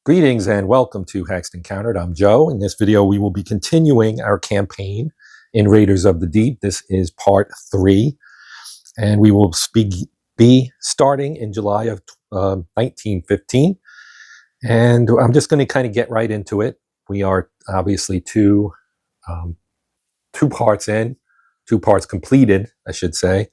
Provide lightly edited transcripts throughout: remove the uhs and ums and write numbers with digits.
Greetings and welcome to Hexed Encountered. I'm Joe. In this video, we will be continuing our campaign in Raiders of the Deep. This is part 3, and we will be starting in July of 1915. And I'm just going to kind of get right into it. We are obviously two parts in, 2 parts completed, I should say.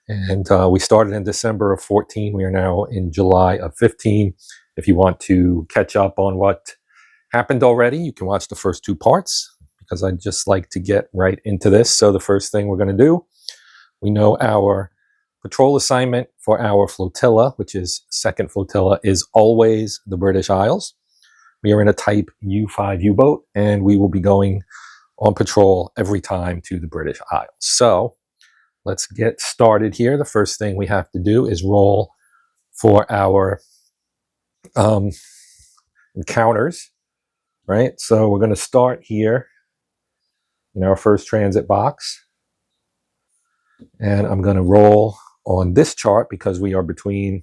And we started in December of 14. We are now in July of 15. If you want to catch up on what happened already, you can watch the first 2 parts, because I'd just like to get right into this. So the first thing we're going to do, we know our patrol assignment for our flotilla, which is 2nd Flotilla, is always the British Isles. We are in a type U-5 U-boat, and we will be going on patrol every time to the British Isles. So let's get started here. The first thing we have to do is roll for our encounters, right? So we're going to start here in our first transit box, and I'm going to roll on this chart because we are between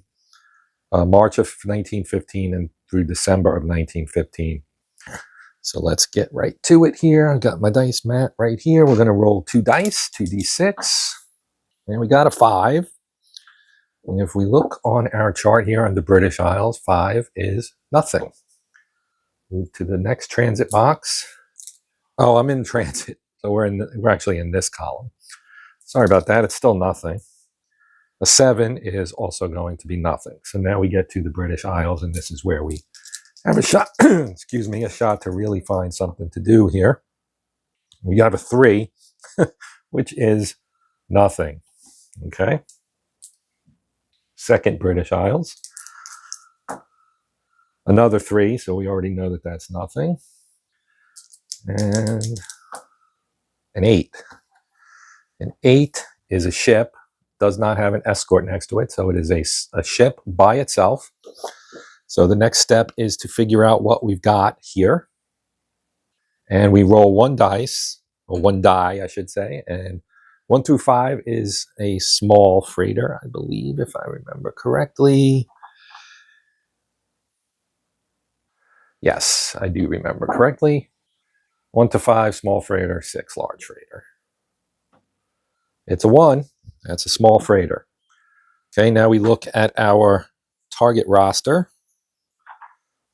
March of 1915 and through December of 1915. So let's get right to it here. I've got my dice mat right here. We're going to roll 2 dice, 2d6, and we got a 5. And if we look on our chart here on the British Isles, 5 is nothing. Move to the next transit box. Oh, I'm in transit, so we're actually in this column. Sorry about that. It's still nothing. A 7 is also going to be nothing. So now we get to the British Isles, and this is where we have a shot. Excuse me, a shot to really find something to do here. We got a 3, which is nothing. Okay. 2nd British Isles. Another 3, so we already know that that's nothing. And an 8. An 8 is a ship, does not have an escort next to it, so it is a ship by itself. So the next step is to figure out what we've got here. And we roll 1 dice, or 1 die, I should say, and 1 through 5 is a small freighter, I believe, if I remember correctly. Yes, I do remember correctly. 1 to 5, small freighter, 6, large freighter. It's a 1. That's a small freighter. Okay, now we look at our target roster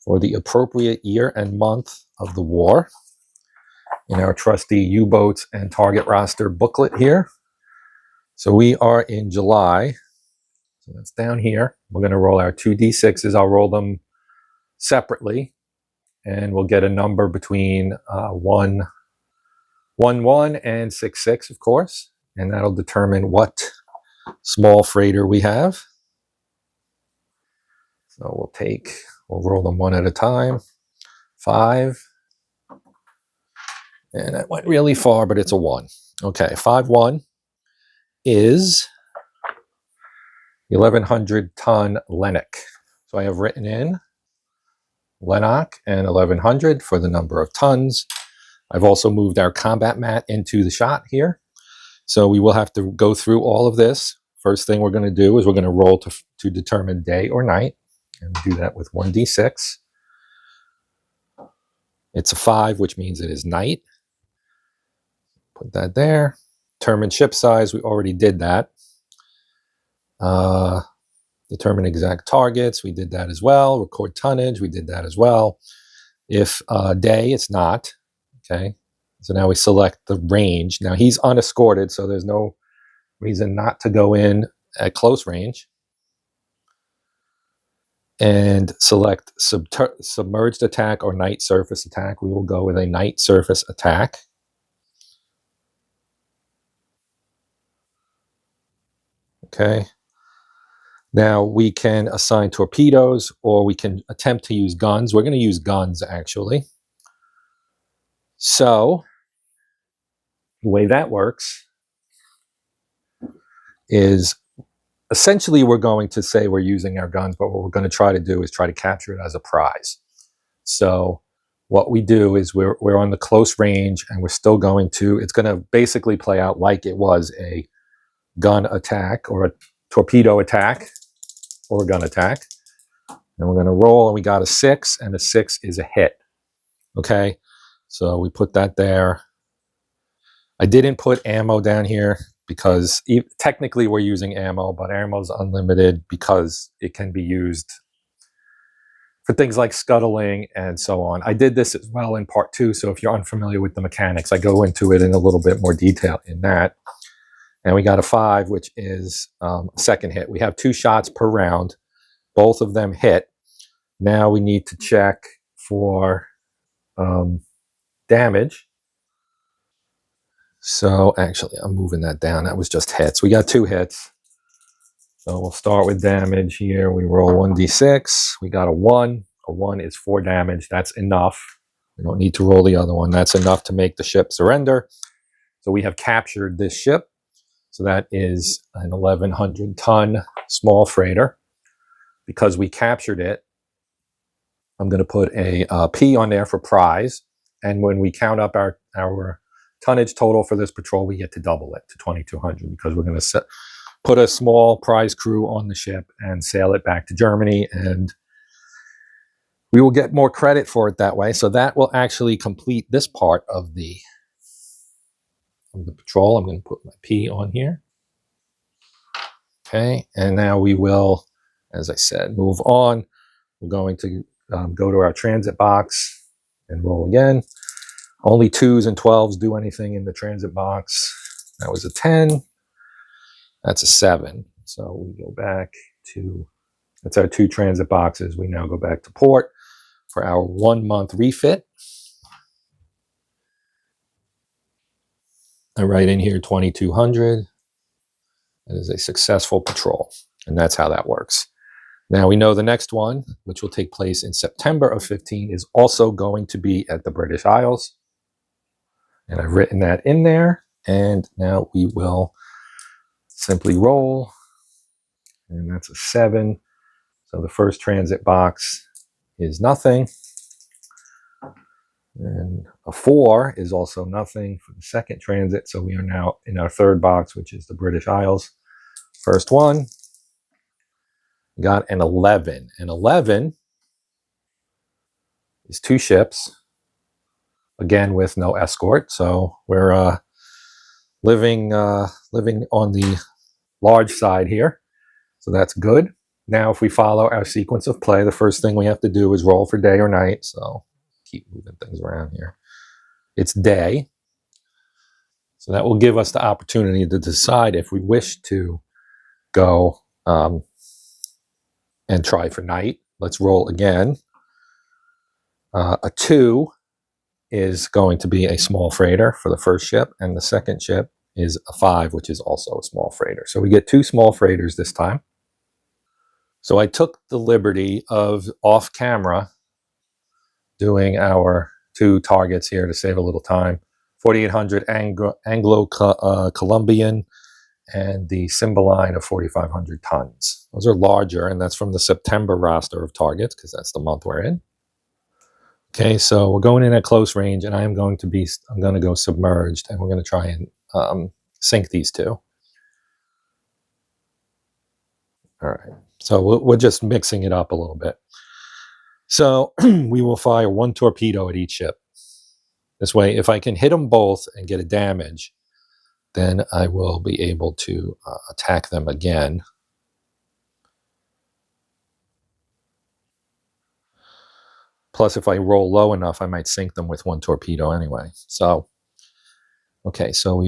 for the appropriate year and month of the war in our trusty U-boats and target roster booklet here. So we are in July. So that's down here. We're going to roll our 2d6s. I'll roll them separately, and we'll get a number between 1, 1, 1 and 6, 6, of course. And that'll determine what small freighter we have. So we'll roll them one at a time. 5. And that went really far, but it's a 1. Okay, 5, 1 is 1,100-ton Lennox. So I have written in Lennox and 1,100 for the number of tons. I've also moved our combat mat into the shot here. So we will have to go through all of this. First thing we're going to do is we're going to roll to determine day or night. And do that with 1d6. It's a 5, which means it is night. Put that there. Determine ship size, we already did that. Determine exact targets, we did that as well. Record tonnage, we did that as well. If day, it's not. Okay, so now we select the range. Now he's unescorted, so there's no reason not to go in at close range. And select submerged attack or night surface attack. We will go with a night surface attack. Okay. Now we can assign torpedoes, or we can attempt to use guns. We're going to use guns, actually. So the way that works is essentially we're going to say we're using our guns, but what we're going to try to do is try to capture it as a prize. So what we do is we're on the close range, and we're still going to, it's going to basically play out like it was a gun attack or a torpedo attack or a gun attack. And we're going to roll, and we got a 6, and a 6 is a hit. Okay, so we put that there. I didn't put ammo down here because technically we're using ammo, but ammo is unlimited because it can be used for things like scuttling and so on. I did this as well in part 2, so if you're unfamiliar with the mechanics, I go into it in a little bit more detail in that. And we got a 5, which is a second hit. We have 2 shots per round. Both of them hit. Now we need to check for damage. So actually, I'm moving that down. That was just hits. We got 2 hits. So we'll start with damage here. We roll 1d6. We got a 1. A 1 is 4 damage. That's enough. We don't need to roll the other one. That's enough to make the ship surrender. So we have captured this ship. So that is an 1,100-ton small freighter. Because we captured it, I'm going to put a P on there for prize. And when we count up our tonnage total for this patrol, we get to double it to 2,200 because we're going to put a small prize crew on the ship and sail it back to Germany, and we will get more credit for it that way. So that will actually complete this part of the patrol. I'm going to put my P on here. Okay, and now we will, as I said, move on. We're going to go to our transit box and roll again. Only 2s and 12s do anything in the transit box. That was a 10. That's a 7. So we go back to, that's our 2 transit boxes. We now go back to port for our 1-month refit. I write in here 2,200. That is a successful patrol. And that's how that works. Now we know the next one, which will take place in September of 15, is also going to be at the British Isles. And I've written that in there. And now we will simply roll. And that's a 7. So the first transit box is nothing. And a 4 is also nothing for the second transit. So we are now in our third box, which is the British Isles. First one got an 11. An 11 is 2 ships, again with no escort. So we're living on the large side here. So that's good. Now, if we follow our sequence of play, the first thing we have to do is roll for day or night. So keep moving things around here. It's day. So that will give us the opportunity to decide if we wish to go and try for night. Let's roll again. A 2 is going to be a small freighter for the first ship, and the second ship is a 5, which is also a small freighter. So we get 2 small freighters this time. So I took the liberty of off camera doing our 2 targets here to save a little time. 4,800 Anglo-Colombian and the Cymbeline of 4,500 tons. Those are larger, and that's from the September roster of targets because that's the month we're in. Okay, so we're going in at close range, and I'm going to go submerged, and we're going to try and sink these 2. All right, so we're just mixing it up a little bit. So we will fire 1 torpedo at each ship. This way, if I can hit them both and get a damage, then I will be able to attack them again. Plus, if I roll low enough, I might sink them with 1 torpedo anyway. So, okay, so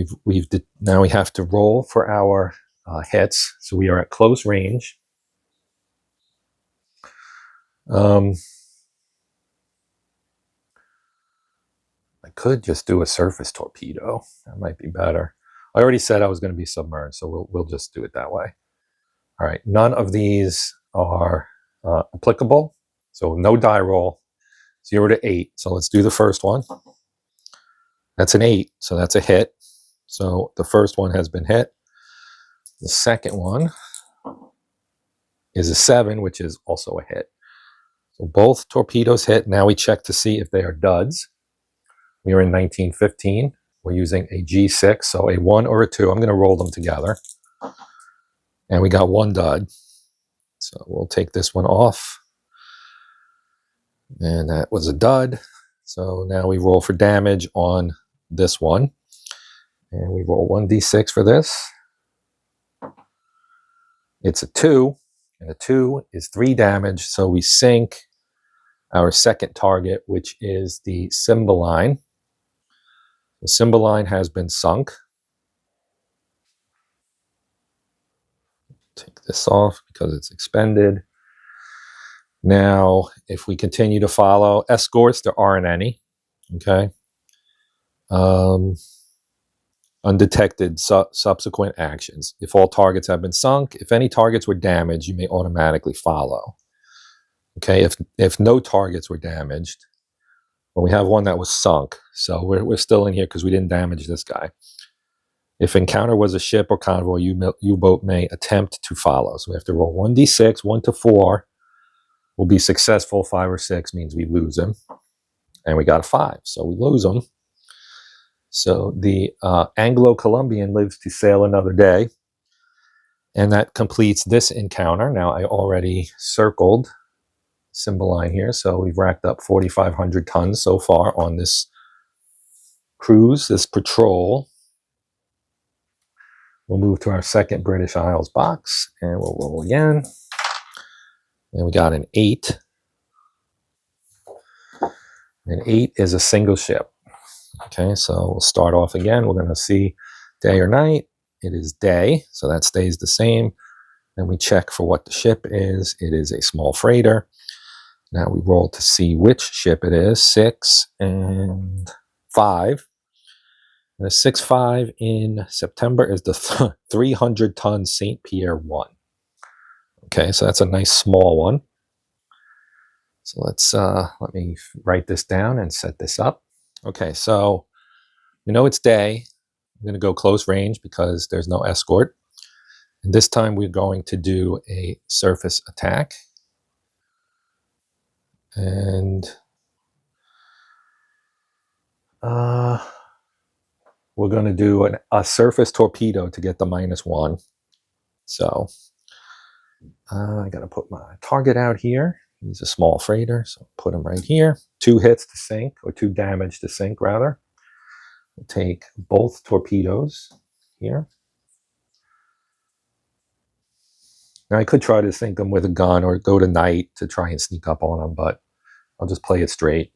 now we have to roll for our hits. So we are at close range. I could just do a surface torpedo. That might be better. I already said I was going to be submerged, so we'll just do it that way. All right, none of these are applicable. So no die roll, 0 to 8. So let's do the first one. That's an 8, so that's a hit. So the first one has been hit. The second one is a 7, which is also a hit. So both torpedoes hit. Now we check to see if they are duds. We are in 1915. We're using a G6, so a 1 or a 2. I'm going to roll them together. And we got 1 dud. So we'll take this one off. And that was a dud. So now we roll for damage on this one. And we roll 1d6 for this. It's a 2. And a 2 is 3 damage. So we sink our second target, which is the Cymbeline. The Cymbeline has been sunk. Take this off because it's expended. Now, if we continue to follow escorts, there aren't any. Okay. Undetected subsequent actions. If all targets have been sunk, if any targets were damaged, you may automatically follow. Okay. If no targets were damaged, well, we have one that was sunk, so we're still in here because we didn't damage this guy. If encounter was a ship or convoy, U-boat may attempt to follow. So we have to roll 1d6, 1 to 4. Will be successful. 5 or 6 means we lose him. And we got a 5, so we lose him. So the Anglo-Colombian lives to sail another day. And that completes this encounter. Now, I already circled Cymbeline here, so we've racked up 4,500 tons so far on this cruise, this patrol. We'll move to our second British Isles box, and we'll roll again. And we got an 8. An 8 is a single ship. Okay, so we'll start off again. We're going to see day or night. It is day, so that stays the same. Then we check for what the ship is. It is a small freighter. Now we roll to see which ship it is. 6 and 5. And the 6-5 in September is the 300-ton St. Pierre 1. Okay, so that's a nice small one. So let me write this down and set this up. Okay, so we know it's day. I'm going to go close range because there's no escort. And this time we're going to do a surface attack. And we're going to do a surface torpedo to get the -1. So I got to put my target out here. He's a small freighter, so put him right here. 2 hits to sink, or 2 damage to sink, rather. We'll take both torpedoes here. Now, I could try to sink them with a gun or go to night to try and sneak up on them, but I'll just play it straight.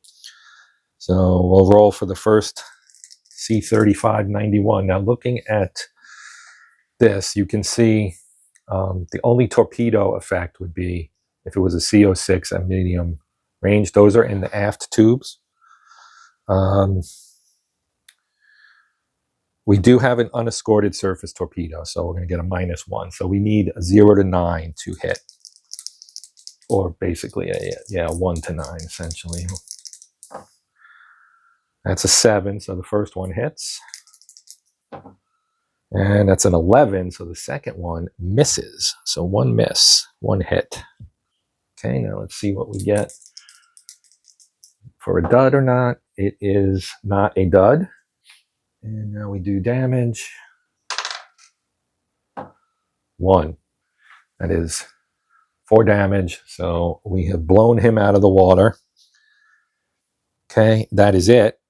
So we'll roll for the first C-35-91. Now, looking at this, you can see the only torpedo effect would be if it was a CO6 at medium range. Those are in the aft tubes. We do have an unescorted surface torpedo, so we're going to get a -1. So we need a 0 to 9 to hit, or basically a 1 to 9, essentially. That's a 7, so the first one hits. And that's an 11, so the second one misses. So 1 miss, 1 hit. Okay, now let's see what we get for a dud or not. It is not a dud. And now we do damage. 1. That is 4 damage. So we have blown him out of the water. Okay, that is it.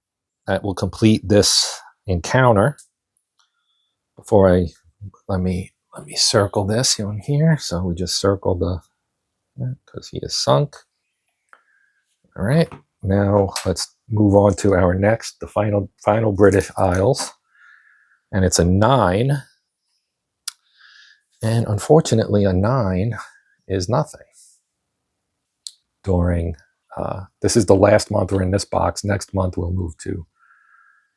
That will complete this encounter. Before let me circle this on here. So we just circled because he is sunk. All right. Now let's move on to our next, the final British Isles, and it's a 9. And unfortunately, a 9 is nothing. During this is the last month we're in this box. Next month we'll move to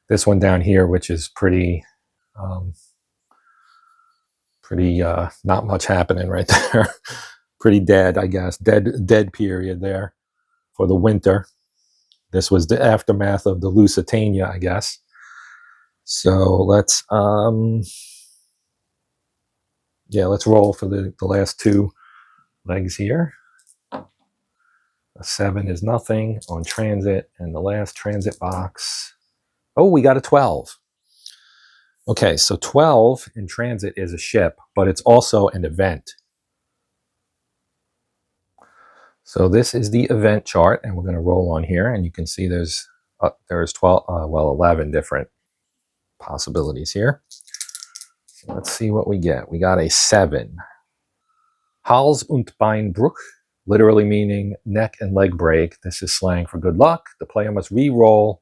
this one down here, which is pretty not much happening right there. Pretty dead, I guess. Dead period there for the winter. This was the aftermath of the Lusitania, I guess. So let's roll for the last 2 legs here. A 7 is nothing on transit, and the last transit box. Oh, we got a 12. Okay, so 12 in transit is a ship, but it's also an event. So this is the event chart, and we're going to roll on here, and you can see there's 11 different possibilities here. So let's see what we get. We got a 7. Hals- und Beinbruch, literally meaning neck and leg break. This is slang for good luck. The player must re-roll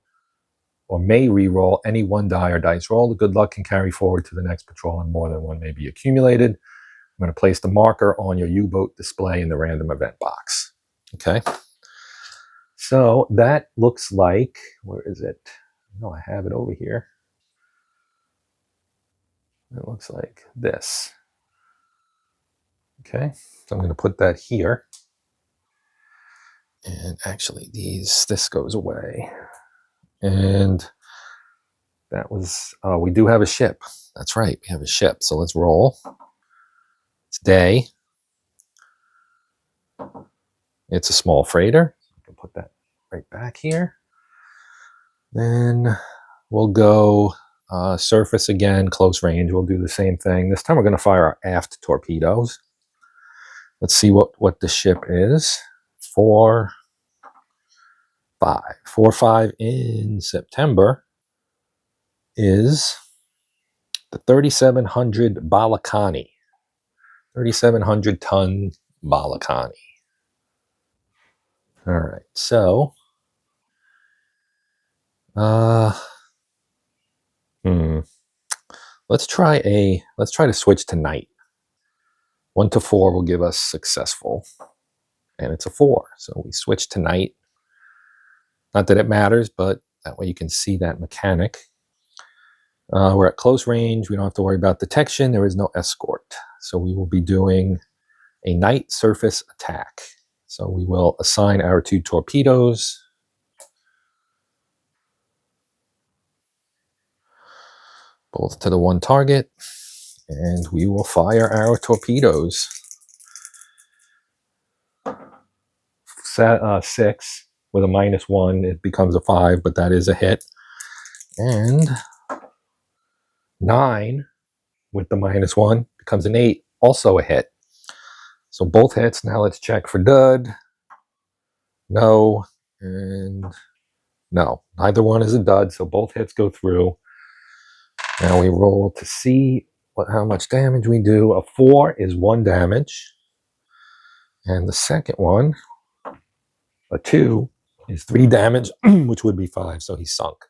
or may re-roll any one die or dice roll. The good luck can carry forward to the next patrol, and more than one may be accumulated. I'm going to place the marker on your U-boat display in the random event box. Okay. So that looks like, where is it? No, I have it over here. It looks like this. Okay, so I'm going to put that here. And actually this goes away. And that was, we do have a ship. That's right, we have a ship. So let's roll. It's day. It's a small freighter. I can put that right back here. Then we'll go surface again, close range. We'll do the same thing. This time we're going to fire our aft torpedoes. Let's see what the ship is. 4, 5. 4, 5 in September is the 3,700 Balakani. 3,700 ton Balakani. All right, so let's try to switch to night. 1 to 4 will give us successful, and it's a 4. So we switch to night. Not that it matters, but that way you can see that mechanic. We're at close range. We don't have to worry about detection. There is no escort. So we will be doing a night surface attack. So we will assign our 2 torpedoes. Both to the 1 target. And we will fire our torpedoes. 6 with a -1. It becomes a 5, but that is a hit. And 9 with the -1 becomes an 8, also a hit. So both hits. Now let's check for dud. No, and no. Neither one is a dud, so both hits go through. Now we roll to see how much damage we do. A 4 is 1 damage. And the second one, a 2, is 3 damage, which would be 5, so he's sunk.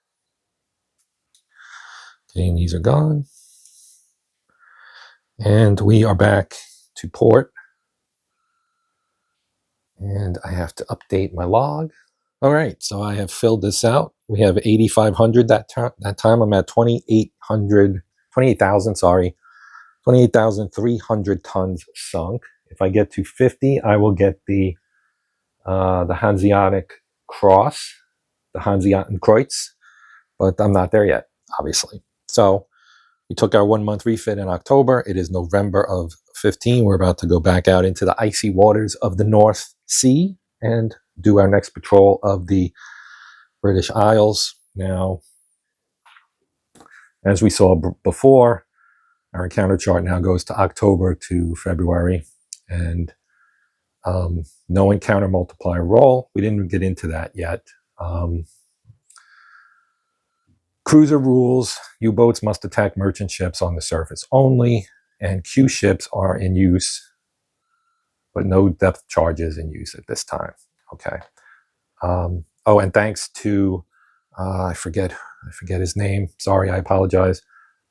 Okay, and these are gone. And we are back to port. And I have to update my log. All right, so I have filled this out. We have 8,500 that time. I'm at 28,000, sorry. 28,300 tons sunk. If I get to 50, I will get the Hanseatic Cross, the Hanseatic Kreuz, but I'm not there yet, obviously. So we took our 1-month refit in October. It is November of 15. We're about to go back out into the icy waters of the North Sea and do our next patrol of the British Isles. Now, as we saw before, our encounter chart now goes to October to February, and no encounter multiplier roll. We didn't get into that yet. Cruiser rules: U-boats must attack merchant ships on the surface only, and Q ships are in use, but no depth charges in use at this time. Okay. Oh, and thanks to I forget his name. Sorry, I apologize.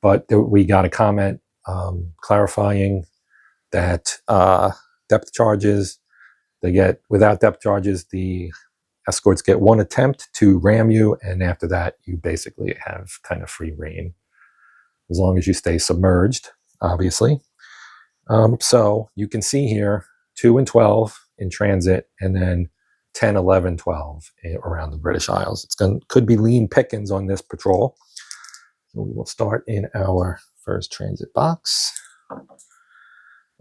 But we got a comment clarifying that depth charges, without depth charges, the escorts get 1 attempt to ram you, and after that, you basically have kind of free reign, as long as you stay submerged, obviously. So you can see here 2 and 12 in transit, and then 10, 11, 12 around the British Isles. Could be lean pickings on this patrol. So we will start in our first transit box.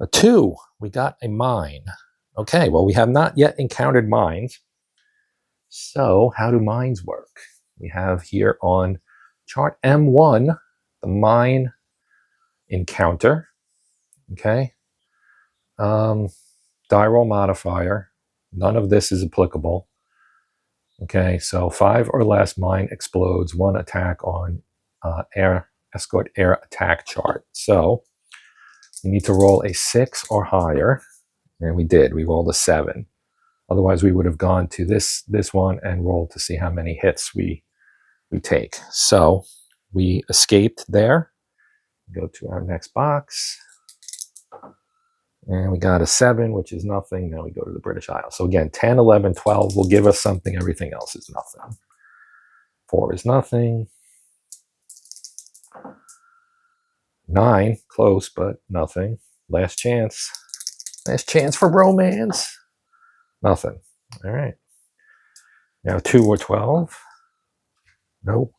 A 2, we got a mine. Okay, well, we have not yet encountered mines. So how do mines work? We have here on chart M1, the mine encounter. Okay. Die roll modifier. None of this is applicable. Okay, so 5 or less mine explodes, 1 attack on escort air attack chart. So we need to roll a 6 or higher, and we did. We rolled a 7. Otherwise, we would have gone to this one and rolled to see how many hits we take. So we escaped there. Go to our next box. And we got a 7, which is nothing. Now we go to the British Isles. So again, 10, 11, 12 will give us something. Everything else is nothing. 4 is nothing. 9, close, but nothing. Last chance. Last chance for romance. Nothing. All right. Now 2 or 12. Nope.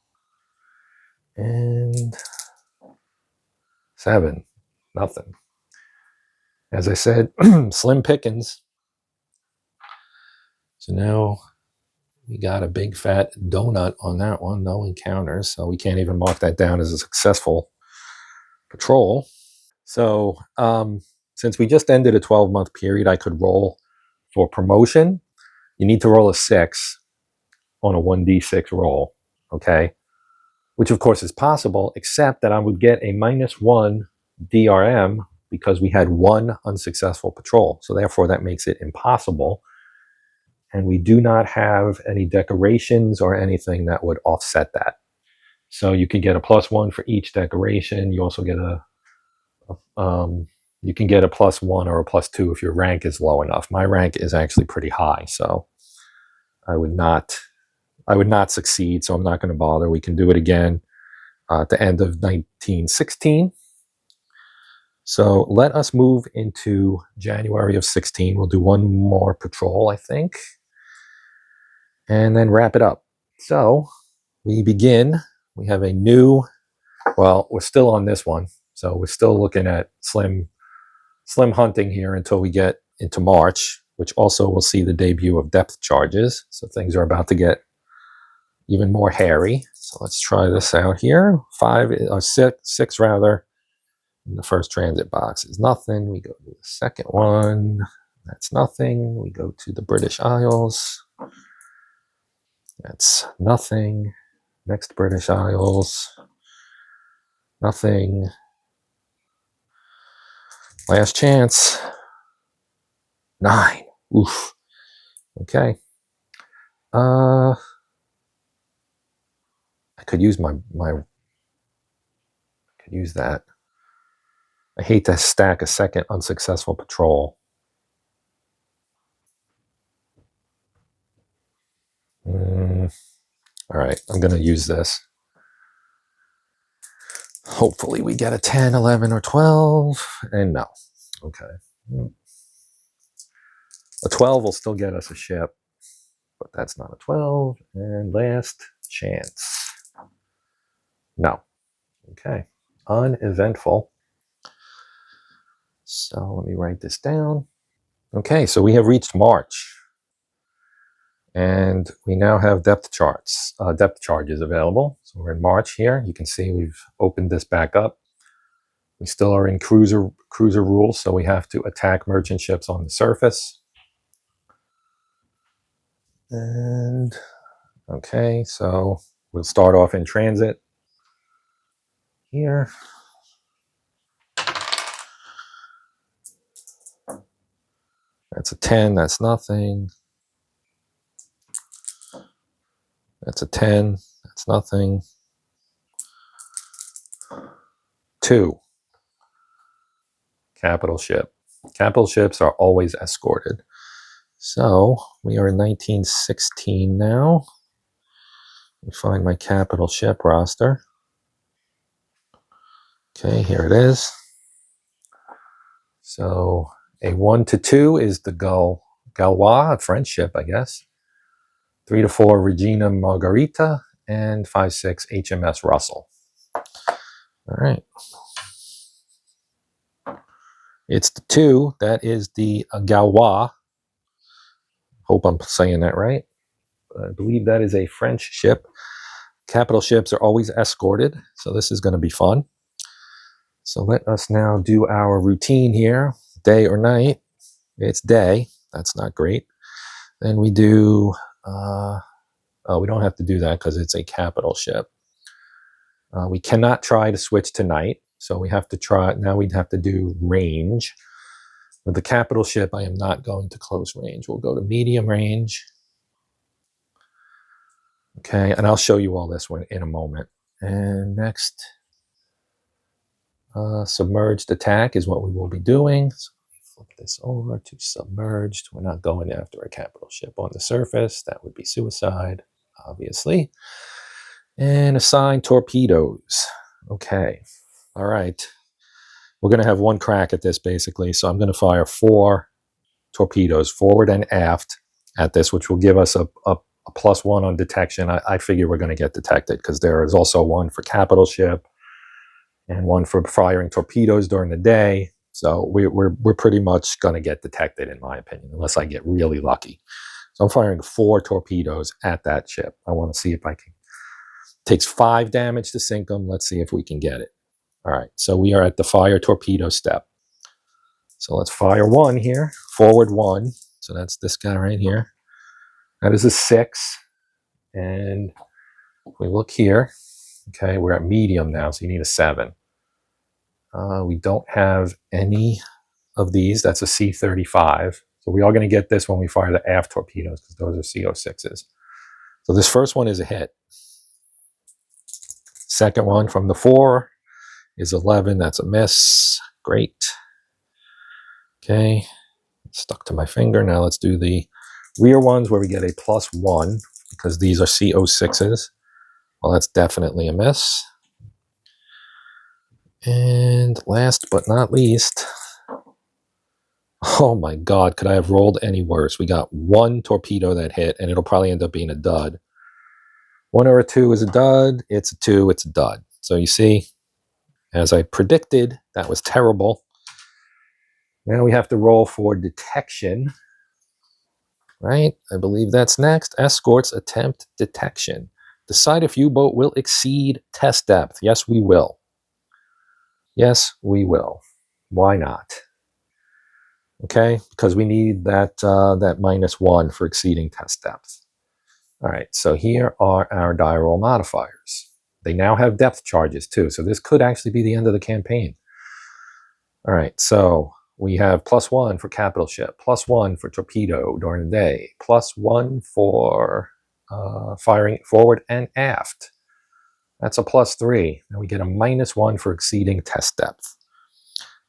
And 7. Nothing. As I said, slim pickings. So now we got a big fat donut on that one. No encounters. So we can't even mark that down as a successful patrol. So since we just ended a 12-month period, I could roll for promotion. You need to roll a 6 on a 1d6 roll. Okay. Which of course is possible, except that I would get a -1 DRM because we had 1 unsuccessful patrol. So therefore that makes it impossible. And we do not have any decorations or anything that would offset that. So you can get a +1 for each decoration. You also get you can get a +1 or a +2 if your rank is low enough. My rank is actually pretty high, so I would not succeed, so I'm not going to bother. We can do it again at the end of 1916. So let us move into January of 16. We'll do 1 more patrol, I think, and then wrap it up. So we begin. We have a new, well, we're still on this one. So we're still looking at slim hunting here until we get into March, which also will see the debut of depth charges. So things are about to get even more hairy. So let's try this out here. 5 or 6 rather. And the first transit box is nothing. We go to the second one. That's nothing. We go to the British Isles. That's nothing. Next British Isles. Nothing. Last chance. 9. Oof. Okay. I could use could use that. I hate to stack a second unsuccessful patrol. All right, I'm going to use this. Hopefully we get a 10, 11, or 12. And no. Okay. A 12 will still get us a ship, but that's not a 12. And last chance. No. Okay. Uneventful. So let me write this down. Okay, so we have reached March. And we now have depth charges available. So we're in March here. You can see we've opened this back up. We still are in cruiser rules, so we have to attack merchant ships on the surface. And okay, so we'll start off in transit here. That's a 10, that's nothing. That's a 10, that's nothing. 2. Capital ship. Capital ships are always escorted. So we are in 1916 now. Let me find my capital ship roster. Okay, here it is. So a 1 to 2 is the Gaulois, a French ship, I guess. 3 to 4, Regina Margarita, and 5, 6, HMS Russell. All right. It's the 2. That is the Gaulois. Hope I'm saying that right. I believe that is a French ship. Capital ships are always escorted, so this is going to be fun. So let us now do our routine here. Day or night. It's day. That's not great. Then we do, oh, we don't have to do that because it's a capital ship. We cannot try to switch to night, so we have to try, now we'd have to do range. With the capital ship, I am not going to close range. We'll go to medium range. Okay, and I'll show you all this one in a moment. And next, submerged attack is what we will be doing. So flip this over to submerged. We're not going after a capital ship on the surface. That would be suicide, obviously. And assign torpedoes. Okay, all right. We're going to have one crack at this, basically. So I'm going to fire 4 torpedoes, forward and aft, at this, which will give us a +1 on detection. I figure we're going to get detected because there is also one for capital ship and one for firing torpedoes during the day. So we're pretty much going to get detected, in my opinion, unless I get really lucky. So I'm firing 4 torpedoes at that ship. I want to see if I can. It takes 5 damage to sink them. Let's see if we can get it. All right, so we are at the fire torpedo step. So let's fire 1 here, forward 1. So that's this guy right here. That is a 6. And if we look here, okay, we're at medium now, so you need a 7. We don't have any of these. That's a C-35. So we are going to get this when we fire the aft torpedoes because those are CO-6s. So this first one is a hit. Second one from the 4 is 11. That's a miss. Great. Okay. Stuck to my finger. Now let's do the rear ones where we get a +1 because these are CO-6s. Well, that's definitely a miss. And last but not least, oh my God, could I have rolled any worse? We got 1 torpedo that hit, and it'll probably end up being a dud. 1 or a 2 is a dud. It's a 2, it's a dud. So you see, as I predicted, that was terrible. Now we have to roll for detection. Right? I believe that's next. Escorts attempt detection. Decide if U-boat will exceed test depth. Yes, we will. Yes, we will. Why not? Okay, because we need that that -1 for exceeding test depth. All right, so here are our die roll modifiers. They now have depth charges too, so this could actually be the end of the campaign. All right, so we have +1 for capital ship, +1 for torpedo during the day, +1 for firing forward and aft. That's a +3. Now we get a -1 for exceeding test depth.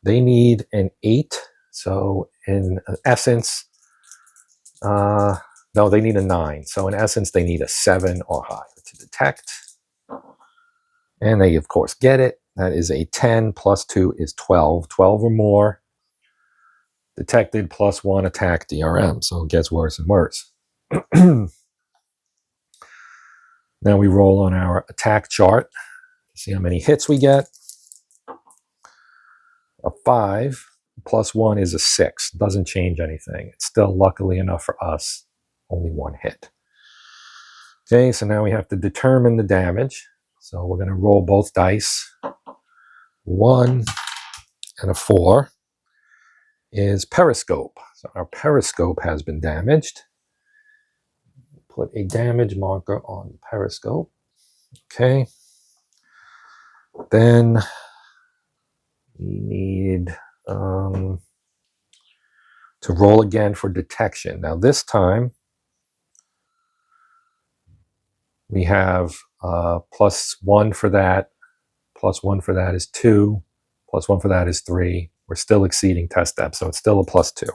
They need an 8. So in essence, no, they need a 9. So in essence, they need a 7 or higher to detect. And they, of course, get it. That is a 10 +2 is 12. 12 or more. Detected +1 attack DRM. So it gets worse and worse. Now we roll on our attack chart. See how many hits we get. A 5 +1 is a 6. Doesn't change anything. It's still, luckily enough for us, only 1 hit. Okay, so now we have to determine the damage. So we're going to roll both dice. 1 and a 4 is periscope. So our periscope has been damaged. Put a damage marker on the periscope. Okay. Then we need to roll again for detection. Now this time we have +1 for that. +1 for that is 2. +1 for that is 3. We're still exceeding test depth, so it's still a +2.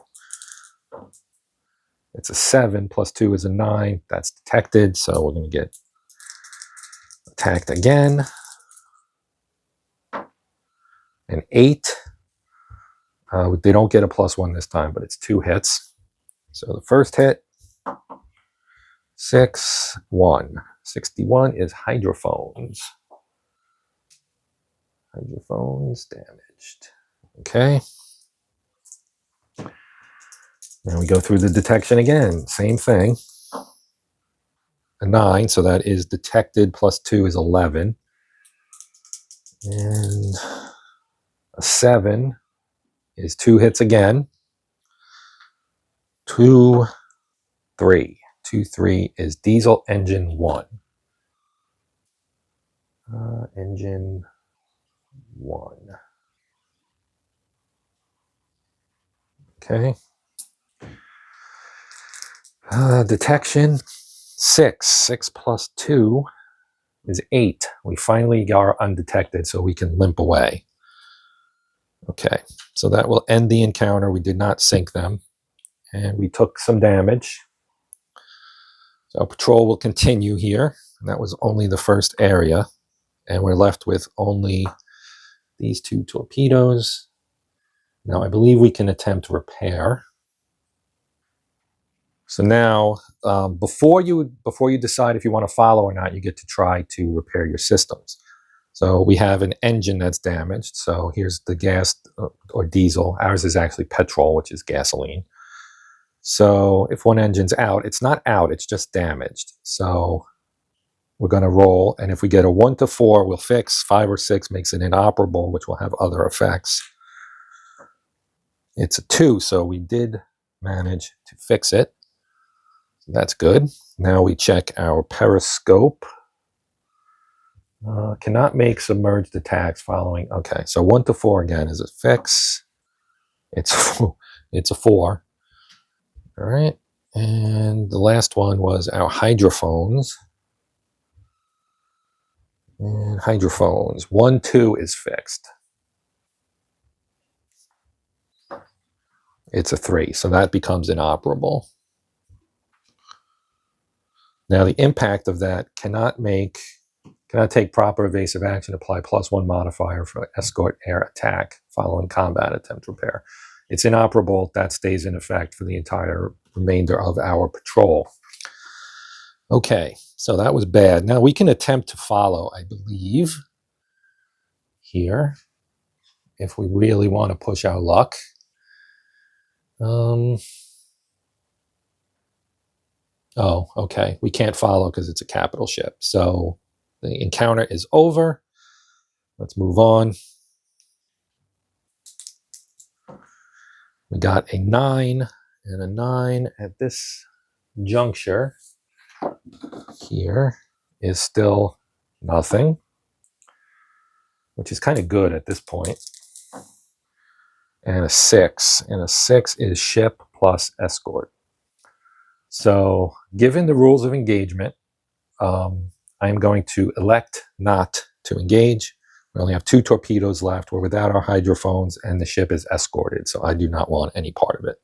It's a 7. +2 is a 9. That's detected, so we're going to get attacked again. An 8. They don't get a +1 this time, but it's 2 hits. So the first hit, 61. 61 is hydrophones. Hydrophones damaged. Okay. Now we go through the detection again. Same thing. A 9, so that is detected, +2 is 11. And a 7 is 2 hits again. 2, 3. 2-3 is diesel engine 1. Engine 1. Okay. Detection 6. 6 plus 2 is 8. We finally are undetected, so we can limp away. Okay, so that will end the encounter. We did not sink them, and we took some damage. So our patrol will continue here. And that was only the first area, and we're left with only these 2 torpedoes. Now I believe we can attempt repair. So now, before you decide if you want to follow or not, you get to try to repair your systems. So we have an engine that's damaged. So here's the gas or diesel. Ours is actually petrol, which is gasoline. So if one engine's out, it's not out, it's just damaged. So we're going to roll, and if we get a 1 to 4, we'll fix. 5 or 6 makes it inoperable, which will have other effects. It's a 2, so we did manage to fix it. So that's good. Now we check our periscope. Cannot make submerged attacks following. Okay, so 1 to 4 again is a fix. It's a 4. All right, and the last one was our hydrophones. And hydrophones 1, 2 is fixed. It's a 3, so that becomes inoperable. Now the impact of that cannot take proper evasive action, apply +1 modifier for escort air attack following combat attempt repair. It's inoperable. That stays in effect for the entire remainder of our patrol. Okay, so that was bad. Now we can attempt to follow, I believe, here, if we really want to push our luck. Oh, okay. We can't follow because it's a capital ship. So the encounter is over. Let's move on. We got a 9 and a 9 at this juncture. Here is still nothing, which is kind of good at this point. And a 6. And a 6 is ship plus escort. So given the rules of engagement, I am going to elect not to engage. We only have 2 torpedoes left. We're without our hydrophones, and the ship is escorted, so I do not want any part of it.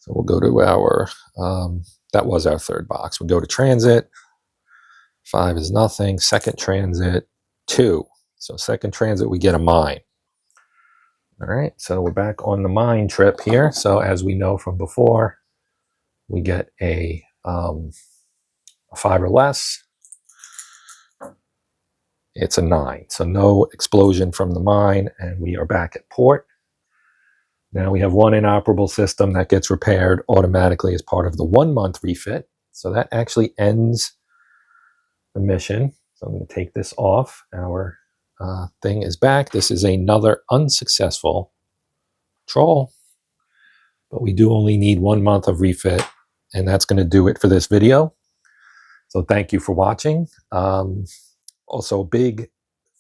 So we'll go to our, that was our 3rd box. We'll go to transit. 5 is nothing. 2nd transit, 2. So 2nd transit, we get a mine. All right, so we're back on the mine trip here. So as we know from before, we get a 5 or less. It's a 9. So no explosion from the mine, and we are back at port. Now we have 1 inoperable system that gets repaired automatically as part of the 1-month refit. So that actually ends the mission. So I'm going to take this off. Our thing is back. This is another unsuccessful patrol, but we do only need 1 month of refit, and that's going to do it for this video. So thank you for watching. Also, big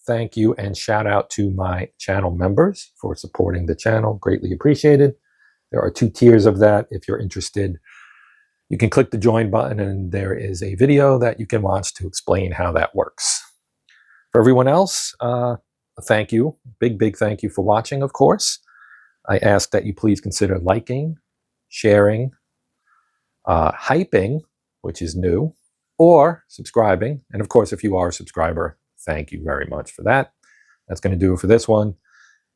thank you and shout out to my channel members for supporting the channel. Greatly appreciated. There are 2 tiers of that. If you're interested, you can click the join button, and there is a video that you can watch to explain how that works. For everyone else, thank you. Big thank you for watching, of course. I ask that you please consider liking, sharing, hyping, which is new, or subscribing. And of course, if you are a subscriber, thank you very much for that. That's going to do it for this one.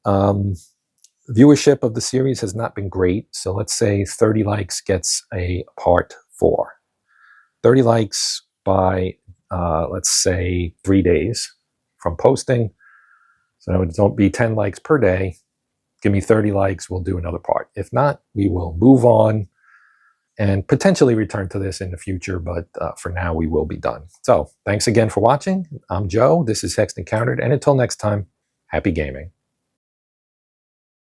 Viewership of the series has not been great. So let's say 30 likes gets a part 4. 30 likes by, let's say, 3 days from posting. So don't be 10 likes per day. Give me 30 likes, we'll do another part. If not, we will move on and potentially return to this in the future, but for now, we will be done. So thanks again for watching. I'm Joe. This is Hext Encountered, and until next time, happy gaming.